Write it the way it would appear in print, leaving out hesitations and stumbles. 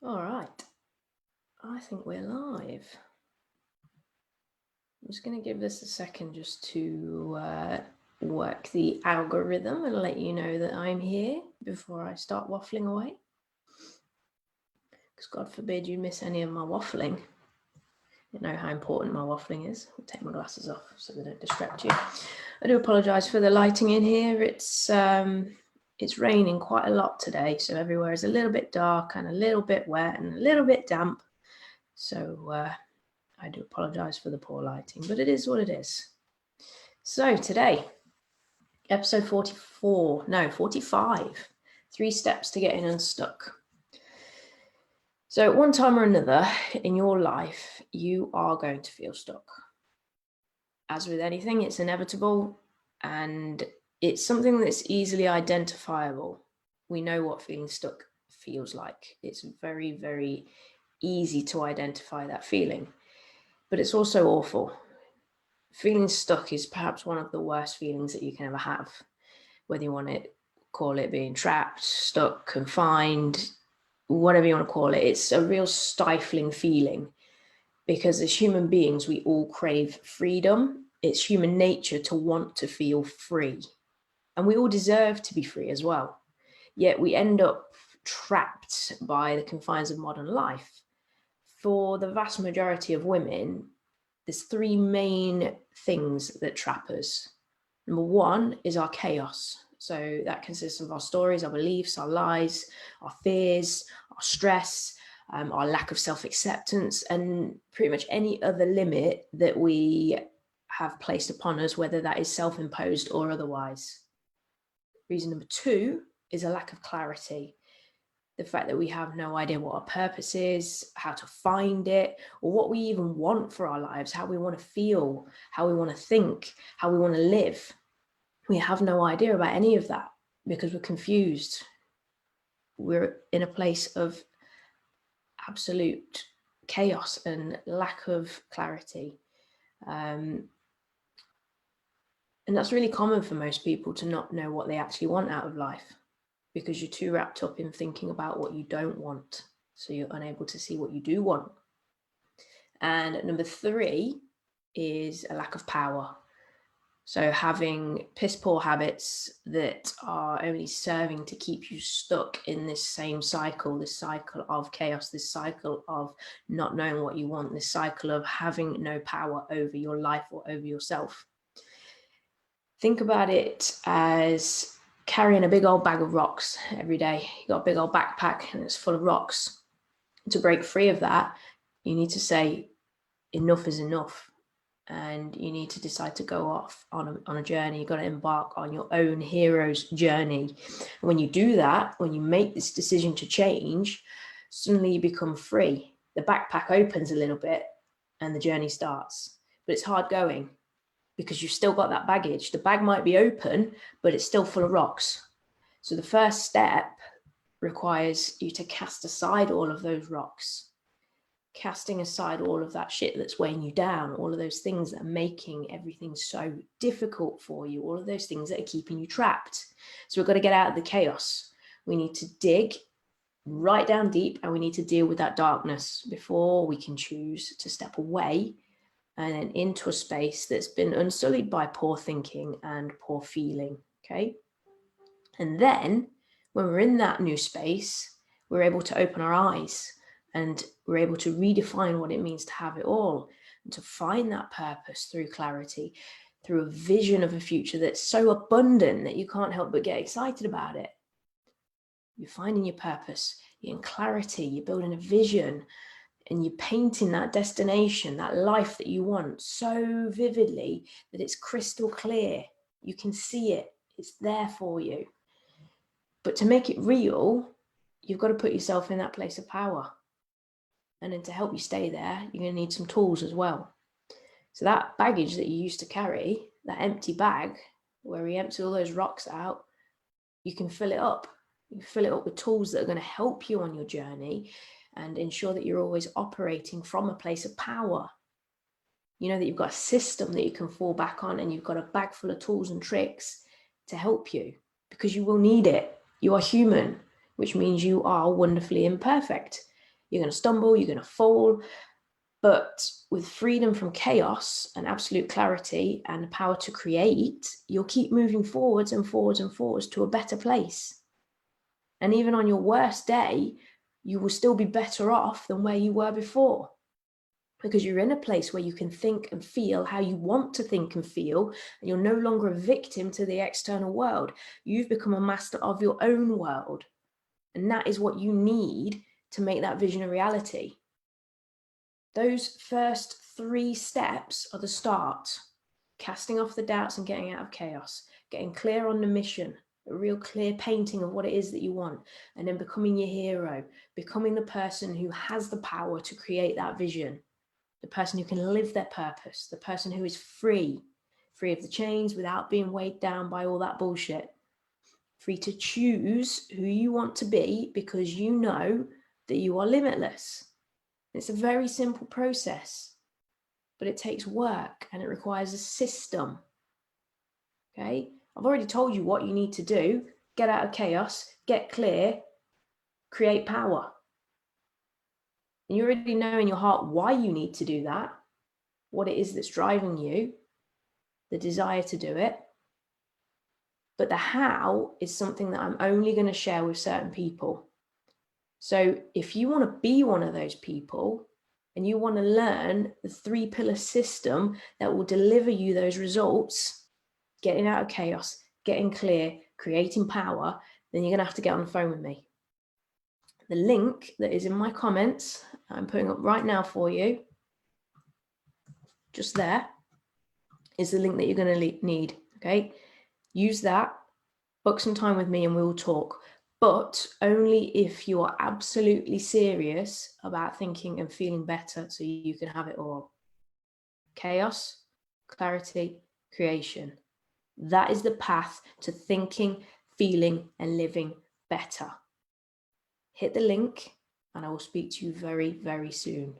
All right, I think we're live. I'm just going to give this a second just to work the algorithm and let you know that I'm here before I start waffling away. Because God forbid you miss any of my waffling. You know how important my waffling is. I'll take my glasses off so they don't distract you. I do apologise for the lighting in here. It's raining quite a lot today, so everywhere is a little bit dark and a little bit wet and a little bit damp. So I do apologise for the poor lighting, but it is what it is. So today, episode 45, 3 steps to getting unstuck. So at one time or another in your life, you are going to feel stuck. As with anything, it's inevitable and it's something that's easily identifiable. We know what feeling stuck feels like. It's very, very easy to identify that feeling, but it's also awful. Feeling stuck is perhaps one of the worst feelings that you can ever have, whether you want to call it being trapped, stuck, confined, whatever you want to call it. It's a real stifling feeling because as human beings, we all crave freedom. It's human nature to want to feel free, and we all deserve to be free as well. Yet we end up trapped by the confines of modern life. For the vast majority of women, there's 3 main things that trap us. Number 1 is our chaos. So that consists of our stories, our beliefs, our lies, our fears, our stress, our lack of self-acceptance, and pretty much any other limit that we have placed upon us, whether that is self-imposed or otherwise. Reason number 2 is a lack of clarity. The fact that we have no idea what our purpose is, how to find it, or what we even want for our lives, how we want to feel, how we want to think, how we want to live. We have no idea about any of that because we're confused. We're in a place of absolute chaos and lack of clarity. And that's really common for most people to not know what they actually want out of life, because you're too wrapped up in thinking about what you don't want. So you're unable to see what you do want. And number 3 is a lack of power. So having piss poor habits that are only serving to keep you stuck in this same cycle, this cycle of chaos, this cycle of not knowing what you want, this cycle of having no power over your life or over yourself. Think about it as carrying a big old bag of rocks every day. You got a big old backpack and it's full of rocks. To break free of that, you need to say enough is enough, and you need to decide to go off on a journey. You've got to embark on your own hero's journey. And when you do that, when you make this decision to change, suddenly you become free. The backpack opens a little bit and the journey starts, but it's hard going, because you've still got that baggage. The bag might be open, but it's still full of rocks. So the first step requires you to cast aside all of those rocks, casting aside all of that shit that's weighing you down, all of those things that are making everything so difficult for you, all of those things that are keeping you trapped. So we've got to get out of the chaos. We need to dig right down deep, and we need to deal with that darkness before we can choose to step away and then into a space that's been unsullied by poor thinking and poor feeling, okay? And then when we're in that new space, we're able to open our eyes and we're able to redefine what it means to have it all and to find that purpose through clarity, through a vision of a future that's so abundant that you can't help but get excited about it. You're finding your purpose, you're in clarity, you're building a vision, and you're painting that destination, that life that you want so vividly that it's crystal clear. You can see it, it's there for you. But to make it real, you've got to put yourself in that place of power. And then to help you stay there, you're going to need some tools as well. So that baggage that you used to carry, that empty bag where we empty all those rocks out, you can fill it up. You can fill it up with tools that are going to help you on your journey and ensure that you're always operating from a place of power. You know that you've got a system that you can fall back on, and you've got a bag full of tools and tricks to help you, because you will need it. You are human, which means you are wonderfully imperfect. You're going to stumble, you're going to fall. But with freedom from chaos and absolute clarity and the power to create, you'll keep moving forwards and forwards and forwards to a better place. And even on your worst day, you will still be better off than where you were before, because you're in a place where you can think and feel how you want to think and feel, and you're no longer a victim to the external world. You've become a master of your own world. And that is what you need to make that vision a reality. Those first 3 steps are the start. Casting off the doubts and getting out of chaos, getting clear on the mission, a real clear painting of what it is that you want, and then becoming your hero, becoming the person who has the power to create that vision, the person who can live their purpose, the person who is free of the chains without being weighed down by all that bullshit, free to choose who you want to be because you know that you are limitless. It's a very simple process, but it takes work and it requires a system. Okay, I've already told you what you need to do. Get out of chaos, get clear, create power. And you already know in your heart why you need to do that, what it is that's driving you, the desire to do it. But the how is something that I'm only going to share with certain people. So if you want to be one of those people and you want to learn the 3-pillar system that will deliver you those results, getting out of chaos, getting clear, creating power, then you're going to have to get on the phone with me. The link that is in my comments, I'm putting up right now for you, just there, is the link that you're going to need. Okay, use that, book some time with me and we will talk, but only if you are absolutely serious about thinking and feeling better so you can have it all. Chaos, clarity, creation. That is the path to thinking, feeling and living better. Hit the link and I will speak to you very, very soon.